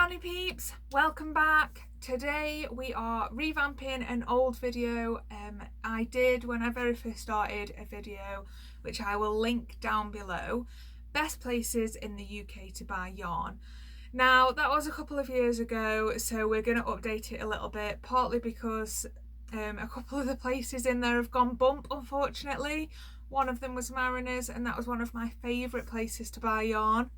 Yarny peeps, welcome back. Today we are revamping an old video I did when I very first started a video, which I will link down below. Best places in the UK to buy yarn. Now that was a couple of years ago, so we're going to update it a little bit, partly because a couple of the places in there have gone bump, unfortunately. One of them was Mariners, and that was one of my favourite places to buy yarn.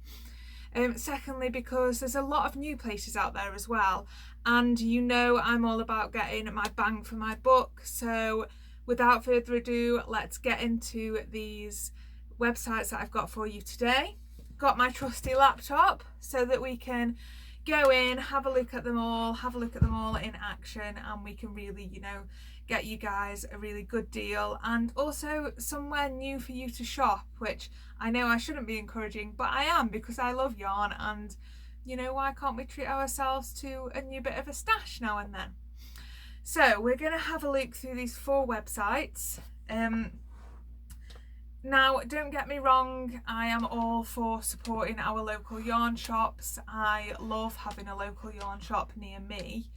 Secondly, because there's a lot of new places out there as well, and you know I'm all about getting my bang for my buck. So without further ado, let's get into these websites that I've got for you today. Got my trusty laptop so that we can go in, have a look at them all in action, and we can really, you know, get you guys a really good deal and also somewhere new for you to shop, which I know I shouldn't be encouraging, but I am, because I love yarn, and you know, why can't we treat ourselves to a new bit of a stash now and then? So we're going to have a look through these 4 websites. Now, don't get me wrong, I am all for supporting our local yarn shops. I love having a local yarn shop near me.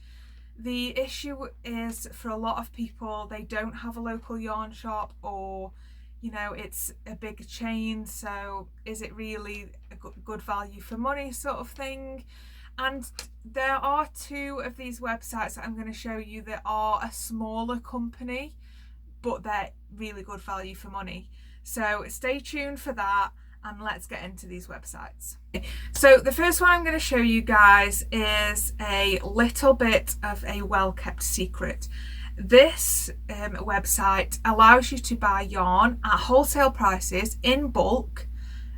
The issue is, for a lot of people, they don't have a local yarn shop, or you know, it's a big chain, so is it really a good value for money sort of thing? And there are 2 of these websites that I'm going to show you that are a smaller company, but they're really good value for money. So stay tuned for that, and let's get into these websites. So the first one I'm going to show you guys is a little bit of a well-kept secret. This website allows you to buy yarn at wholesale prices in bulk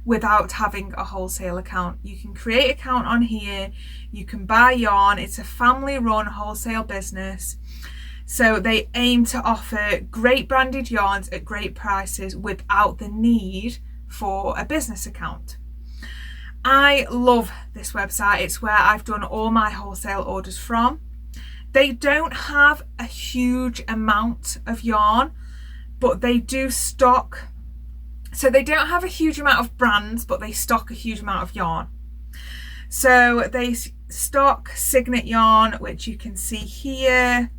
without having a wholesale account. You can create an account on here, you can buy yarn. It's a family-run wholesale business. So they aim to offer great branded yarns at great prices without the need for a business account. I love this website. It's where I've done all my wholesale orders from. They don't have a huge amount of yarn, but they do stock. So they don't have a huge amount of brands, but they stock a huge amount of yarn. So they stock Signet yarn, which you can see here.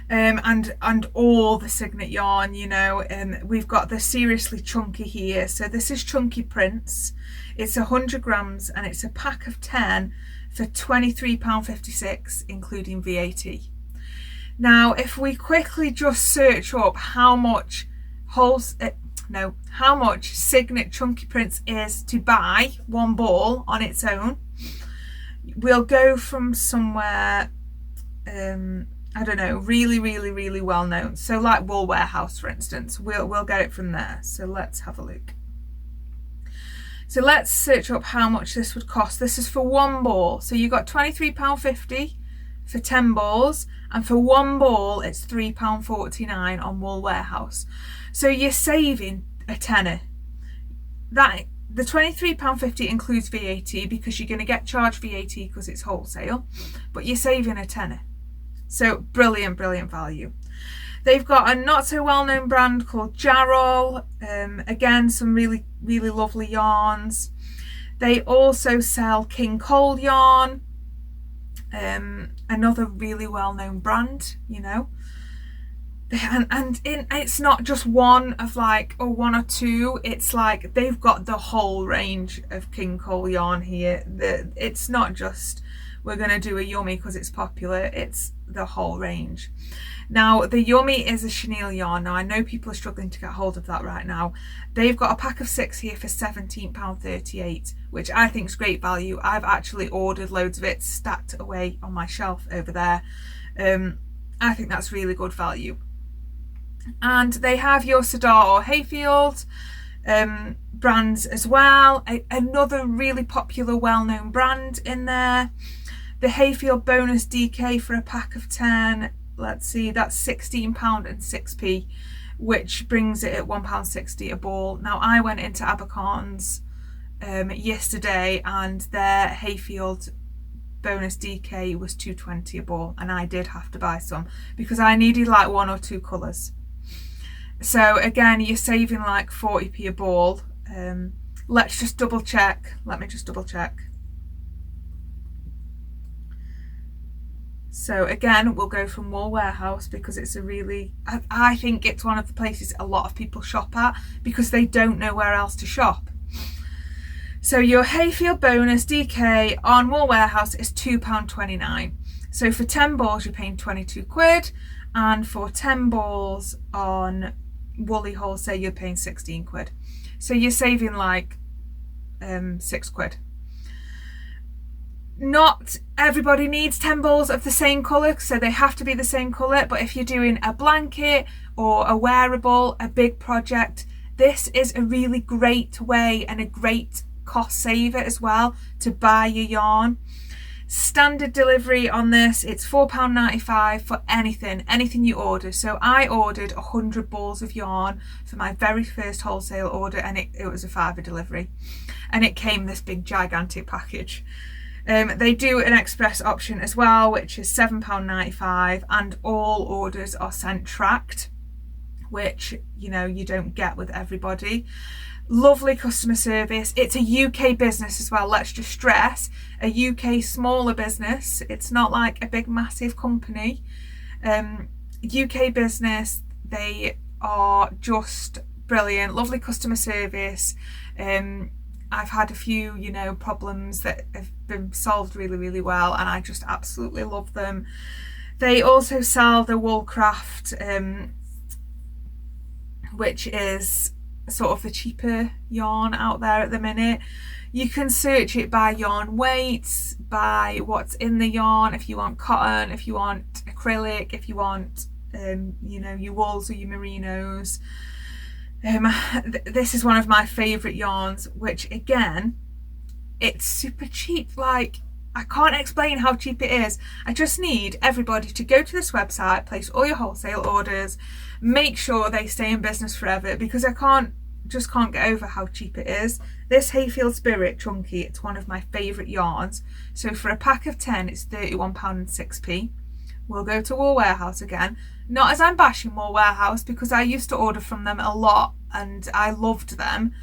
And all the Signet yarn, you know, we've got the Seriously Chunky here. So this is Chunky Prints. It's 100 grams and it's a pack of 10 for £23.56 including VAT. Now if we quickly just search up how much Signet Chunky Prints is to buy one ball on its own, we'll go from somewhere I don't know, really well known. So like Wool Warehouse, for instance, we'll get it from there. So let's have a look. So let's search up how much this would cost. This is for one ball. So you got £23.50 for 10 balls, and for one ball it's £3.49 on Wool Warehouse. So you're saving a tenner. The £23.50 includes VAT, because you're going to get charged VAT because it's wholesale, but you're saving a tenner. So brilliant value. They've got a not so well known brand called Jarrell. Again, some really lovely yarns. They also sell King Cole yarn, another really well known brand, you know. And it's not just one of like, or 1 or 2, it's like they've got the whole range of King Cole yarn here. It's not just we're going to do a Yummy because it's popular, it's the whole range. Now the Yummy is a chenille yarn. Now I know people are struggling to get hold of that right now. They've got a pack of 6 here for £17.38, which I think is great value. I've actually ordered loads of it stacked away on my shelf over there. I think that's really good value. And they have your Sadar or Hayfield brands as well. Another really popular well-known brand in there. The Hayfield Bonus DK for a pack of 10, let's see, that's £16 and 6p, which brings it at £1.60 a ball. Now I went into Abercorn's yesterday, and their Hayfield Bonus DK was £2.20 a ball, and I did have to buy some because I needed like 1 or 2 colours. So again, you're saving like 40p a ball. Let's just double check. Let me just double check. So again, we'll go from Wool Warehouse because it's a really, I think it's one of the places a lot of people shop at because they don't know where else to shop. So your Hayfield bonus DK on Wool Warehouse is £2.29. So for 10 balls, you're paying 22 quid. And for 10 balls on Wally Wholesale, you're paying 16 quid. So you're saving like 6 quid. Not everybody needs 10 balls of the same colour, so they have to be the same colour, but if you're doing a blanket or a wearable, a big project, this is a really great way and a great cost saver as well to buy your yarn. Standard delivery on this, it's £4.95 for anything you order. So I ordered 100 balls of yarn for my very first wholesale order, and it was a £5 delivery, and it came this big gigantic package. They do an express option as well, which is £7.95, and all orders are sent tracked, which, you know, you don't get with everybody. Lovely customer service. It's a UK business as well, let's just stress, a UK smaller business. It's not like a big massive company. UK business, they are just brilliant, lovely customer service. I've had a few, you know, problems that have been solved really, really well, and I just absolutely love them. They also sell the Woolcraft, which is sort of the cheaper yarn out there at the minute. You can search it by yarn weights, by what's in the yarn, if you want cotton, if you want acrylic, if you want, you know, your wools or your merinos. This is one of my favourite yarns, which again, it's super cheap. Like, I can't explain how cheap it is. I just need everybody to go to this website, place all your wholesale orders, make sure they stay in business forever, because I just can't get over how cheap it is. This Hayfield Spirit Chunky, it's one of my favourite yarns. So for a pack of 10, it's £31.06. We'll go to Wool Warehouse again. Not as I'm bashing Wool Warehouse, because I used to order from them a lot and I loved them.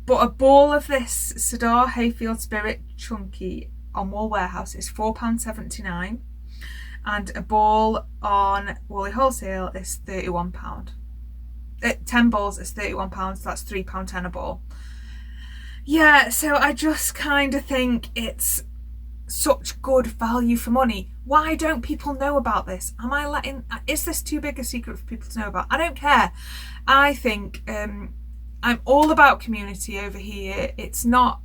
But a ball of this Sadar Hayfield Spirit Chunky on Wool Warehouse is £4.79, and a ball on Wally Wholesale is £31. 10 balls is £31, so that's £3.10 a ball. Yeah, so I just kind of think it's such good value for money. Why don't people know about this? Is this too big a secret for people to know about? I don't care. I think I'm all about community over here. It's not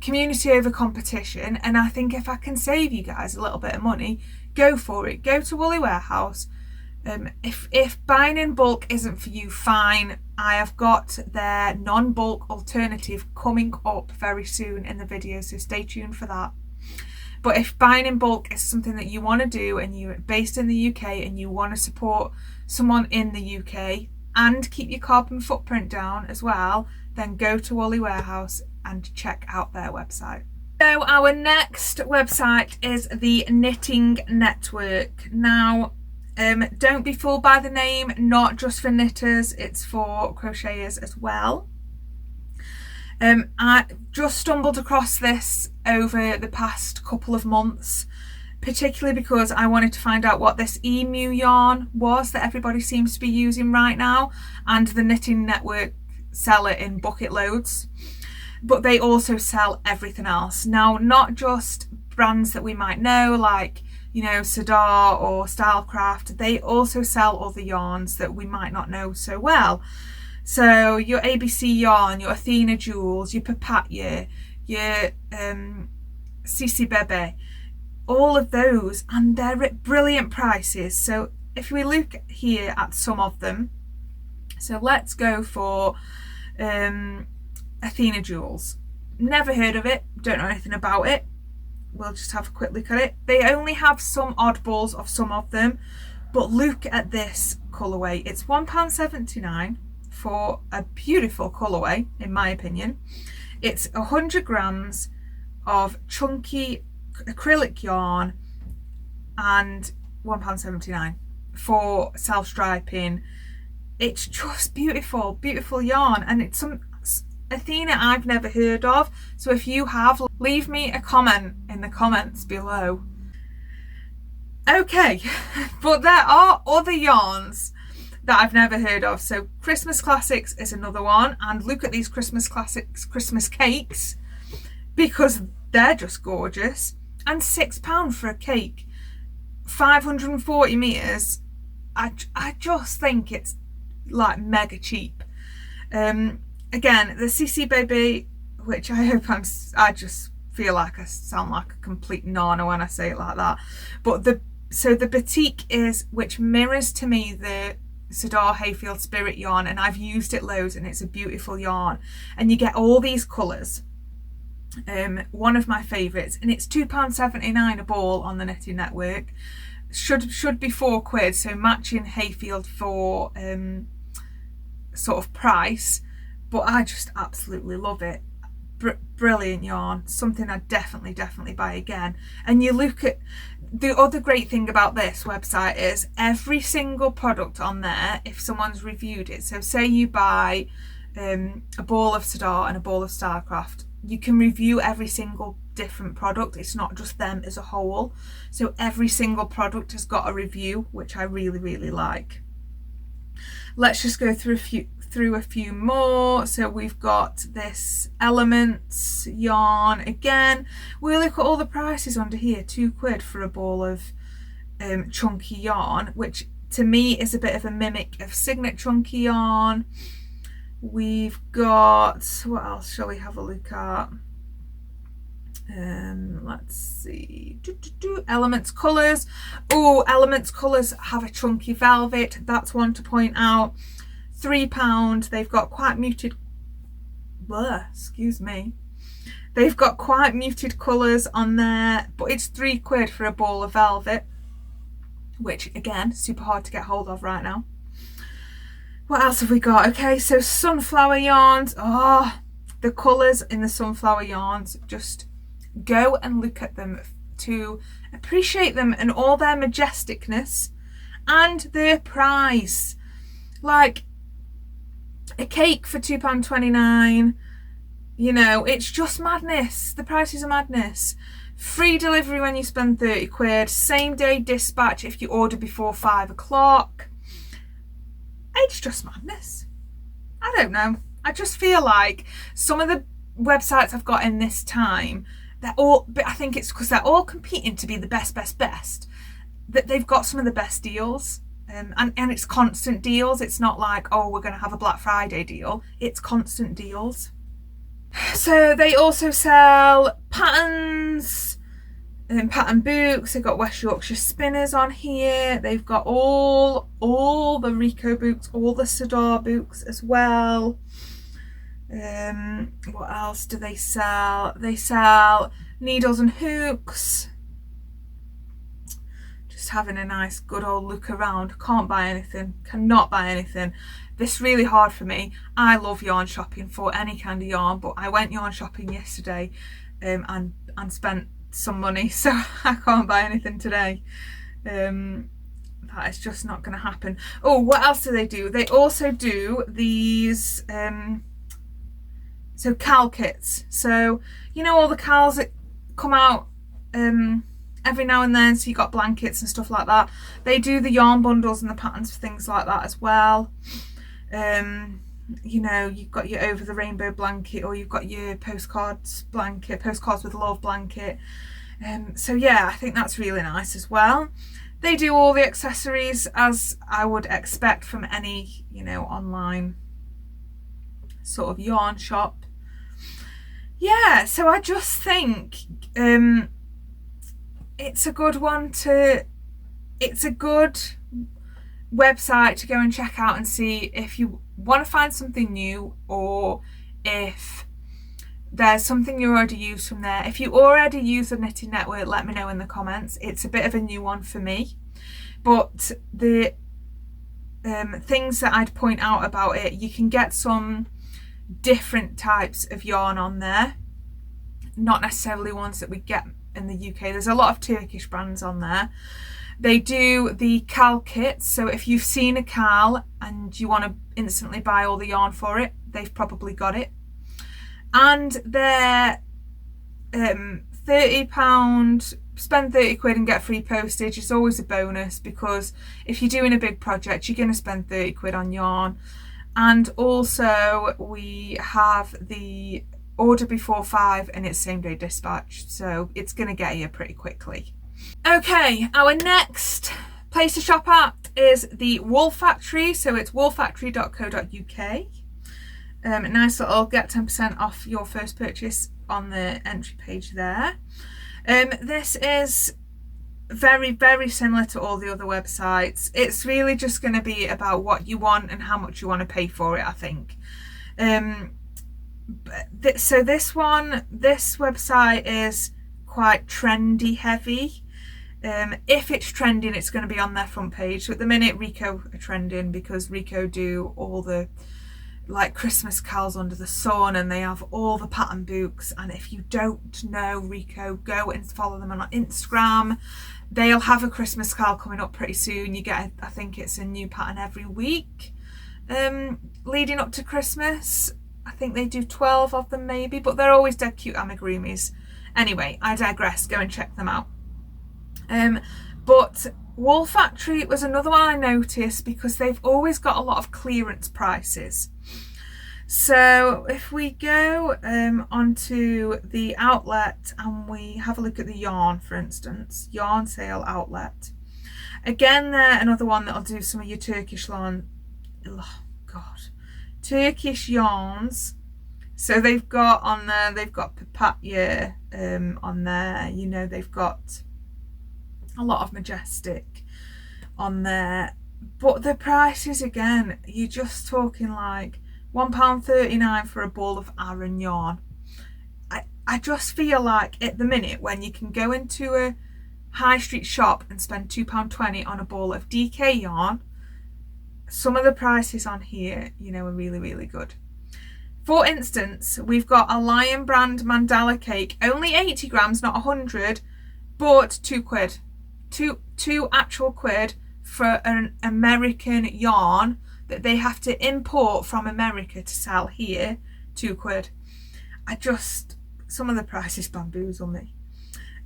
community over competition, and I think if I can save you guys a little bit of money, go for it. Go to Wally Warehouse. If buying in bulk isn't for you, fine. I have got their non-bulk alternative coming up very soon in the video, so stay tuned for that. But if buying in bulk is something that you want to do, and you're based in the UK and you want to support someone in the UK and keep your carbon footprint down as well, then go to Wally Warehouse and check out their website. So our next website is the Knitting Network. Now, don't be fooled by the name, not just for knitters, it's for crocheters as well. I just stumbled across this over the past couple of months, particularly because I wanted to find out what this emu yarn was that everybody seems to be using right now, and the Knitting Network sell it in bucket loads, but they also sell everything else. Now, not just brands that we might know, like, you know, Sadar or Stylecraft, they also sell other yarns that we might not know so well. So your ABC yarn, your Athena Jewels, your Papatya, your Cici Bebe, all of those, and they're at brilliant prices. So if we look here at some of them, so let's go for Athena Jewels. Never heard of it, don't know anything about it. We'll just have a quick look at it. They only have some oddballs of some of them, but look at this colourway. It's £1.79 for a beautiful colourway, in my opinion. It's 100 grams of chunky acrylic yarn and £1.79 for self-striping. It's just beautiful, beautiful yarn, and it's some Athena I've never heard of. So if you have, leave me a comment in the comments below Okay, but there are other yarns that I've never heard of. So Christmas Classics is another one, and look at these Christmas Classics Christmas cakes, because they're just gorgeous. And £6 for a cake, 540 meters. I just think it's like mega cheap. Again, the CC Baby, which I hope I just feel like I sound like a complete nana when I say it like that. But the batik is, which mirrors to me the Sadar Hayfield Spirit yarn, and I've used it loads, and it's a beautiful yarn, and you get all these colours. One of my favourites, and it's £2.79 a ball on the Knitting Network. Should be £4, so matching Hayfield for sort of price, but I just absolutely love it. Brilliant yarn, something I'd definitely buy again. And you look at the other great thing about this website is every single product on there, if someone's reviewed it, so say you buy a ball of Sadar and a ball of Starcraft, you can review every single different product. It's not just them as a whole, so every single product has got a review, which I really like. Let's just go through a few more. So we've got this Elements yarn again. We look at all the prices under here. £2 for a ball of chunky yarn, which to me is a bit of a mimic of Signet chunky yarn. We've got, what else shall we have a look at? Let's see. Elements colours. Oh, Elements colours have a chunky velvet. That's one to point out. £3. They've got quite muted, excuse me. They've got quite muted colours on there, but it's £3 for a ball of velvet, which again, super hard to get hold of right now. What else have we got? Okay, so sunflower yarns. Oh, the colours in the sunflower yarns, just go and look at them to appreciate them and all their majesticness and their price. Like a cake for £2.29, you know, it's just madness. The prices are madness. Free delivery when you spend £30, same day dispatch if you order before 5 o'clock. It's just madness. I don't know. I just feel like some of the websites I've got in this time, they're all, but I think it's because they're all competing to be the best, that they've got some of the best deals. And it's constant deals. It's not like, oh, we're going to have a Black Friday deal. It's constant deals. So they also sell patterns and pattern books. They've got West Yorkshire spinners on here. They've got all the Rico books, all the Sadar books as well. What else do they sell? They sell needles and hooks. Just having a nice good old look around. Can't buy anything, cannot buy anything. This is really hard for me. I love yarn shopping for any kind of yarn, but I went yarn shopping yesterday and spent some money, so I can't buy anything today. That is just not going to happen. Oh, what else do? They also do these so cal kits. So you know all the cals that come out every now and then, so you got blankets and stuff like that. They do the yarn bundles and the patterns for things like that as well. You know, you've got your over the rainbow blanket, or you've got your postcards blanket, postcards with love blanket. So yeah, I think that's really nice as well. They do all the accessories as I would expect from any, you know, online sort of yarn shop. Yeah, so I just think it's a good one to, it's a good website to go and check out and see if you want to find something new, or if there's something you already use from there. If you already use the Knitting Network, let me know in the comments. It's a bit of a new one for me, but the things that I'd point out about it, you can get some different types of yarn on there, not necessarily ones that we get in the UK. There's a lot of Turkish brands on there. They do the cal kits, so if you've seen a cal and you want to instantly buy all the yarn for it, they've probably got it. And they're £30 spend 30 quid and get free postage is always a bonus, because if you're doing a big project you're going to spend 30 quid on yarn. And also we have the order before 5 and it's same day dispatch, so it's going to get here pretty quickly. Okay, our next place to shop at is the Wool Factory, so it's woolfactory.co.uk. Nice little get 10% off your first purchase on the entry page there. This is very, very similar to all the other websites. It's really just going to be about what you want and how much you want to pay for it, I think. So this website is quite trendy heavy. If it's trending, it's going to be on their front page. So at the minute Rico are trending, because Rico do all the like Christmas carols under the sun, and they have all the pattern books. And if you don't know Rico, go and follow them on Instagram. They'll have a Christmas carol coming up pretty soon. You get, I think it's a new pattern every week leading up to Christmas. I think they do 12 of them maybe, but they're always dead cute amigurumis. Anyway, I digress, go and check them out. But Wool Factory was another one I noticed, because they've always got a lot of clearance prices. So if we go onto the outlet and we have a look at the yarn, for instance, yarn sale outlet, again they're another one that'll do some of your Turkish yarn. Oh god, Turkish yarns. So they've got on there, they've got papaya on there, you know, they've got a lot of majestic on there, but the prices, again, you're just talking like £1.39 for a ball of Aran yarn. I just feel like at the minute, when you can go into a high street shop and spend £2.20 on a ball of DK yarn, some of the prices on here, you know, are really, really good. For instance, we've got a Lion brand mandala cake, only 80 grams, not 100, but 2 quid. Two actual quid for an American yarn that they have to import from America to sell here. 2 quid. Some of the prices bamboozle me.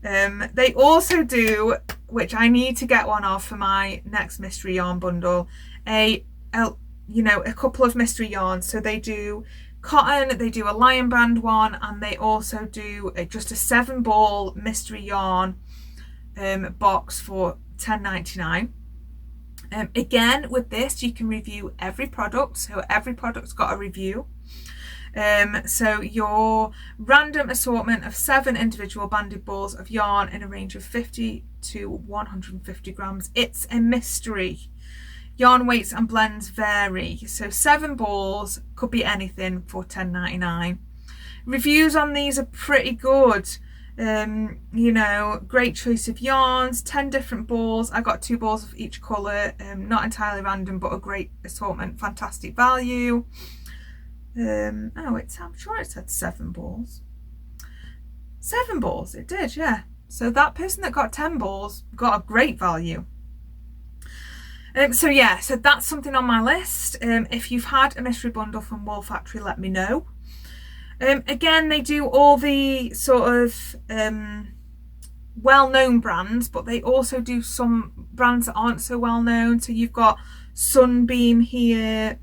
They also do, which I need to get one of for my next mystery yarn bundle, a couple of mystery yarns. So they do cotton, they do a Lion brand one, and they also do just a 7-ball mystery yarn box for £10.99. Again, with this you can review every product, so every product's got a review. So your random assortment of 7 individual banded balls of yarn in a range of 50 to 150 grams. It's a mystery. Yarn weights and blends vary, so 7 balls could be anything for £10.99. Reviews on these are pretty good. You know, great choice of yarns, 10 different balls. I got 2 balls of each colour, not entirely random, but a great assortment, fantastic value. I'm sure it said 7 balls. 7 balls, it did, yeah. So that person that got 10 balls got a great value. So that's something on my list. If you've had a mystery bundle from Wool Factory, let me know. Again, they do all the sort of well-known brands, but they also do some brands that aren't so well known. So you've got Sunbeam here.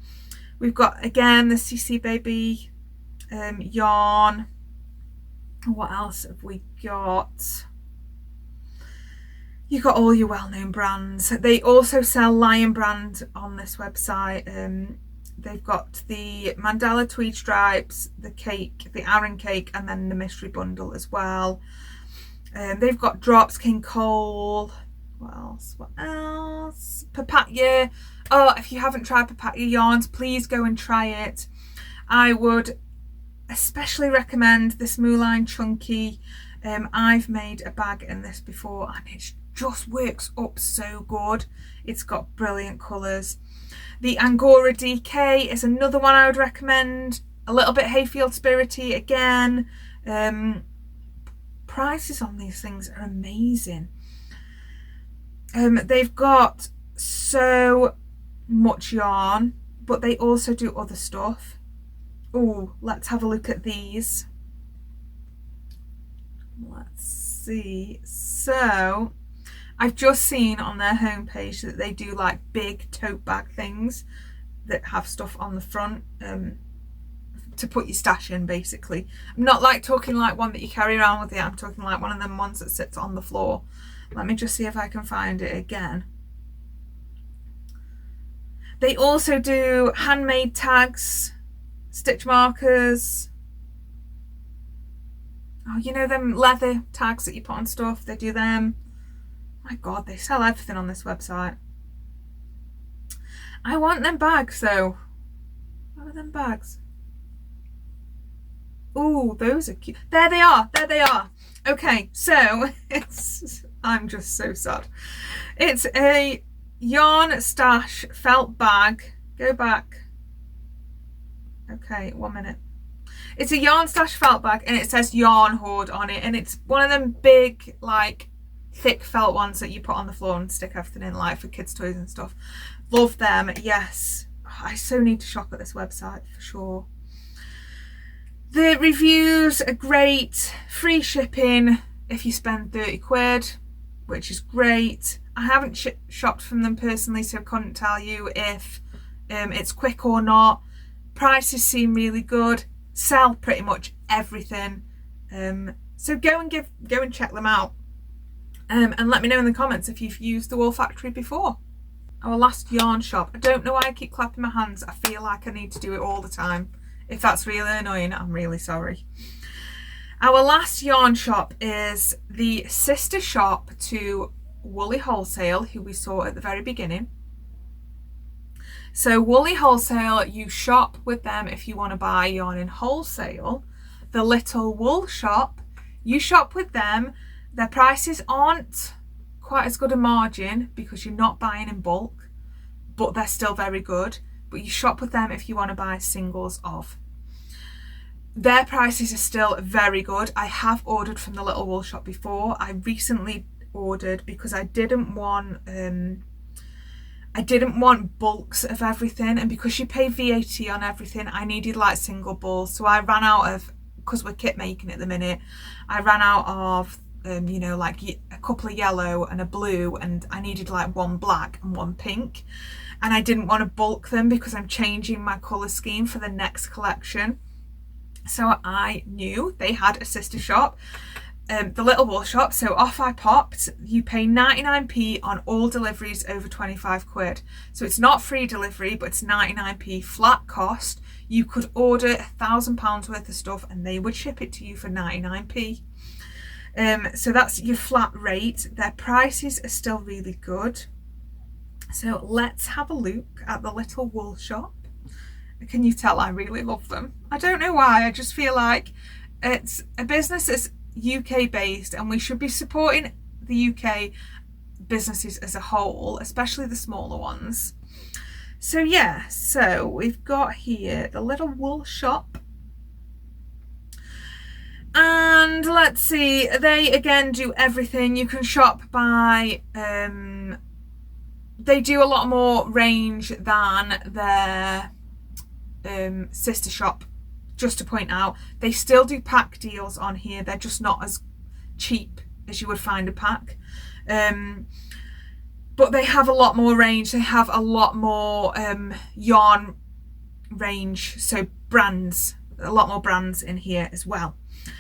We've got, again, the CC Baby yarn. What else have we got? You've got all your well-known brands. They also sell Lion brand on this website. They've got the mandala tweed stripes, the cake, the Aran cake, and then the mystery bundle as well. They've got drops, King Cole. What else? Papaya. Oh, if you haven't tried papaya yarns, please go and try it. I would especially recommend this Mooline Chunky. I've made a bag in this before and it just works up so good. It's got brilliant colours. The Angora DK is another one I would recommend. A little bit Hayfield Spirity again. Prices on these things are amazing. They've got so much yarn, but they also do other stuff. Oh, let's have a look at these. Let's see. So I've just seen on their homepage that they do like big tote bag things that have stuff on the front to put your stash in, basically. I'm not like talking like one that you carry around with you. I'm talking like one of them ones that sits on the floor. Let me just see if I can find it again. They also do handmade tags, stitch markers. Oh, you know them leather tags that you put on stuff? They do them. My God, they sell everything on this website. I want them bags though. What are them bags? Oh, those are cute. There they are. There they are. Okay, so I'm just so sad. It's a yarn stash felt bag. Go back. Okay, 1 minute. It's a yarn stash felt bag and it says yarn hoard on it, and it's one of them big like thick felt ones that you put on the floor and stick everything in, like for kids' toys and stuff. Love them. Yes, I so need to shop at this website for sure. The reviews are great. Free shipping if you spend 30 quid, which is great. I haven't shopped from them personally, so I couldn't tell you if it's quick or not. Prices seem really good. Sell pretty much everything. So go and check them out. And let me know in the comments if you've used the Wool Factory before. Our last yarn shop. I don't know why I keep clapping my hands. I feel like I need to do it all the time. If that's really annoying, I'm really sorry. Our last yarn shop is the sister shop to Wally Wholesale, who we saw at the very beginning. So Wally Wholesale, you shop with them if you want to buy yarn in wholesale. The Little Wool shop, you shop with them. Their prices aren't quite as good a margin because you're not buying in bulk, but they're still very good. But you shop with them if you want to buy singles of. Their prices are still very good. I have ordered from the Little Wool shop before. I recently ordered because I didn't want bulks of everything, and because you pay VAT on everything, I needed like single balls. So I ran out of, because we're kit making at the minute, I ran out of you know, like a couple of yellow and a blue, and I needed like one black and one pink, and I didn't want to bulk them because I'm changing my colour scheme for the next collection. So I knew they had a sister shop, the Little Wool shop, so off I popped. You pay 99p on all deliveries over 25 quid. So it's not free delivery, but it's 99p flat cost. You could order £1,000 worth of stuff and they would ship it to you for 99p. So that's your flat rate. Their prices are still really good. So let's have a look at the Little Wool shop. Can you tell I really love them? I don't know why, I just feel like it's a business that's UK based and we should be supporting the UK businesses as a whole, especially the smaller ones. So yeah, so we've got here the Little Wool shop. And let's see, they again do everything. You can shop by, they do a lot more range than their sister shop. Just to point out, they still do pack deals on here. They're just not as cheap as you would find a pack. But they have a lot more range. They have a lot more yarn range. So brands, a lot more brands in here as well.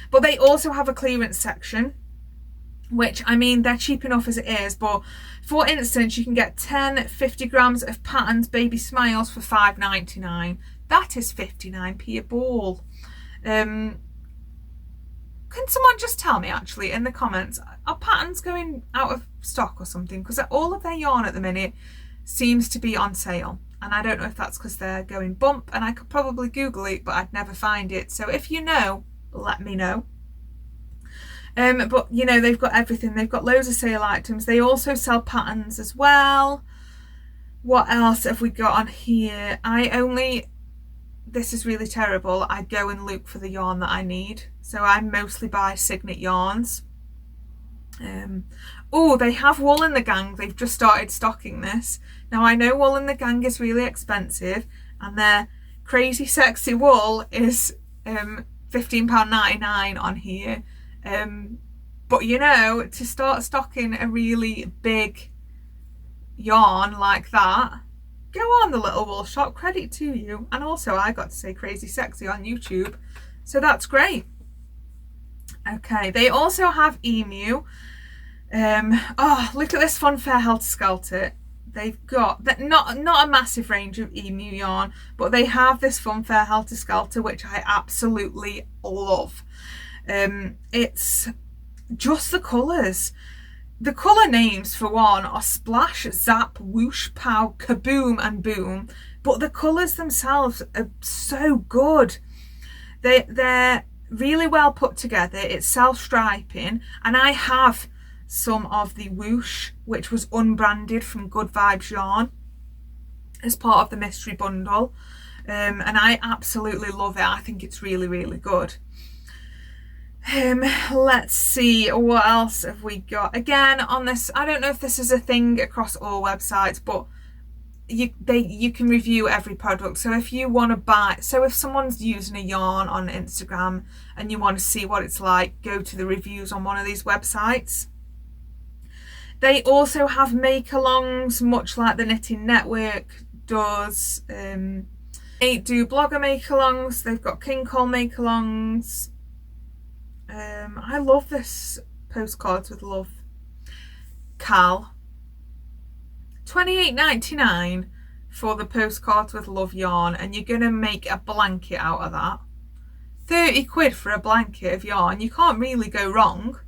But they also have a clearance section, which, I mean, they're cheap enough as it is. But for instance, you can get 10 50 grams of patterns baby smiles for £5.99. That is 59p a ball. Can someone just tell me actually in the comments, are patterns going out of stock or something? Because all of their yarn at the minute seems to be on sale, and I don't know if that's because they're going bump, and I could probably Google it, but I'd never find it. So if you know, let me know. But you know, they've got everything. They've got loads of sale items. They also sell patterns as well. What else have we got on here? This is really terrible. I go and look for the yarn that I need. So I mostly buy Signet yarns. Oh, they have Wool in the Gang. They've just started stocking this. Now I know Wool in the Gang is really expensive, and their Crazy Sexy Wool is £15.99 on here. But you know, to start stocking a really big yarn like that, go on the Little Wool Shop, credit to you. And also I got to say crazy sexy on YouTube, so that's great. Okay, they also have Emu. Oh, look at this Funfair Helter Skelter. They've got that, not a massive range of Emu yarn, but they have this Funfair Helter Skelter, which I absolutely love. It's just the colours. The colour names, for one, are Splash, Zap, Whoosh, Pow, Kaboom and Boom, but the colours themselves are so good. They're really well put together. It's self-striping, and I have some of the Whoosh, which was unbranded from Good Vibes Yarn as part of the mystery bundle, and I absolutely love it. I think it's really, really good. Let's see, what else have we got? Again, on this, I don't know if this is a thing across all websites, but you can review every product. So if you want to buy, so if someone's using a yarn on Instagram and you want to see what it's like, go to the reviews on one of these websites. They also have make-alongs, much like the Knitting Network does. They do blogger make-alongs. They've got King Cole make-alongs. I love this Postcards with Love Cal. $28.99 for the Postcards with Love yarn, and you're gonna make a blanket out of that. 30 quid for a blanket of yarn. You can't really go wrong.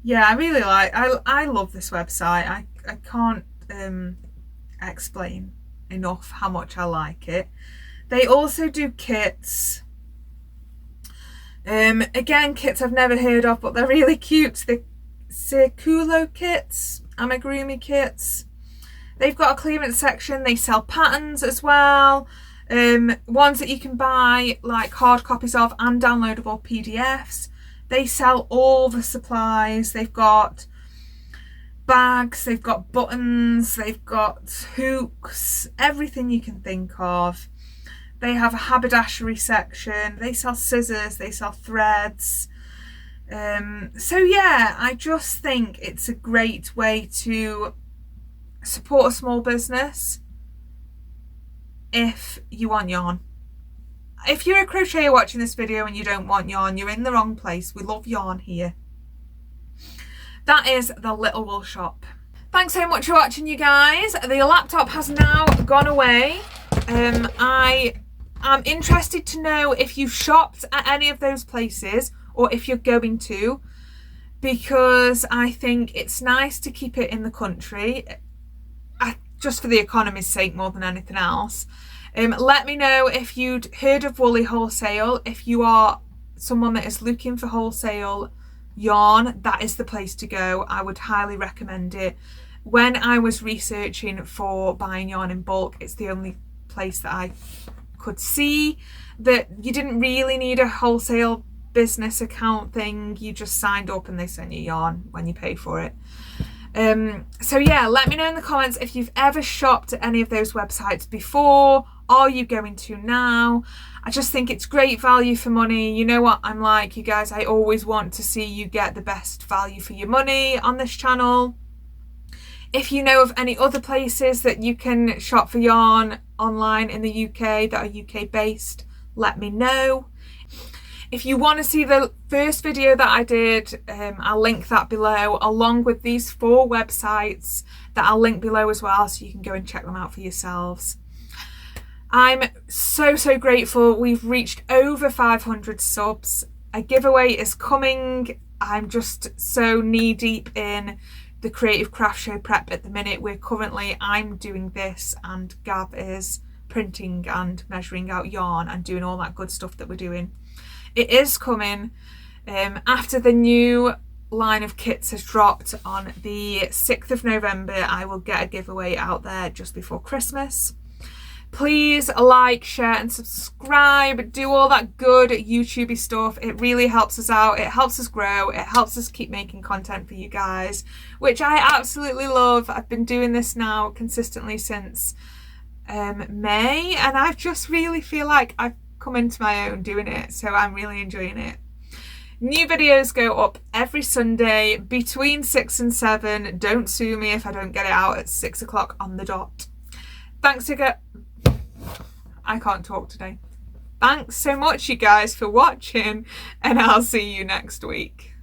Yeah, I really like, I love this website. I can't explain enough how much I like it. They also do kits. Again, kits I've never heard of, but they're really cute. The Circulo kits, amigurumi kits. They've got a clearance section. They sell patterns as well. Ones that you can buy like hard copies of and downloadable PDFs. They sell all the supplies. They've got bags, they've got buttons, they've got hooks, everything you can think of. They have a haberdashery section. They sell scissors, they sell threads. So yeah, I just think it's a great way to support a small business if you want yarn. If you're a crocheter watching this video and you don't want yarn, you're in the wrong place. We love yarn here. That is the Little Wool Shop. Thanks so much for watching, you guys. The laptop has now gone away. I'm interested to know if you shopped at any of those places or if you're going to, because I think it's nice to keep it in the country, just for the economy's sake more than anything else. Let me know if you'd heard of Wally Wholesale. If you are someone that is looking for wholesale yarn, that is the place to go. I would highly recommend it. When I was researching for buying yarn in bulk, it's the only place that I could see that you didn't really need a wholesale business account thing. You just signed up and they sent you yarn when you paid for it. So yeah, let me know in the comments if you've ever shopped at any of those websites before. Are you going to now? I just think it's great value for money. You know what I'm like, you guys. I always want to see you get the best value for your money on this channel. If you know of any other places that you can shop for yarn online in the UK that are UK based, let me know. If you want to see the first video that I did, I'll link that below, along with these 4 websites that I'll link below as well, so you can go and check them out for yourselves. I'm so grateful. We've reached over 500 subs. A giveaway is coming. I'm just so knee deep in the Creative Craft Show prep at the minute. I'm doing this and Gav is printing and measuring out yarn and doing all that good stuff that we're doing. It is coming after the new line of kits has dropped on the 6th of November. I will get a giveaway out there just before Christmas. Please like, share and subscribe. Do all that good YouTubey stuff. It really helps us out. It helps us grow. It helps us keep making content for you guys, which I absolutely love. I've been doing this now consistently since May, and I just really feel like I've come into my own doing it, so I'm really enjoying it. New videos go up every Sunday between 6 and 7. Don't sue me if I don't get it out at 6 o'clock on the dot. Thanks again. I can't talk today. Thanks so much, you guys, for watching, and I'll see you next week.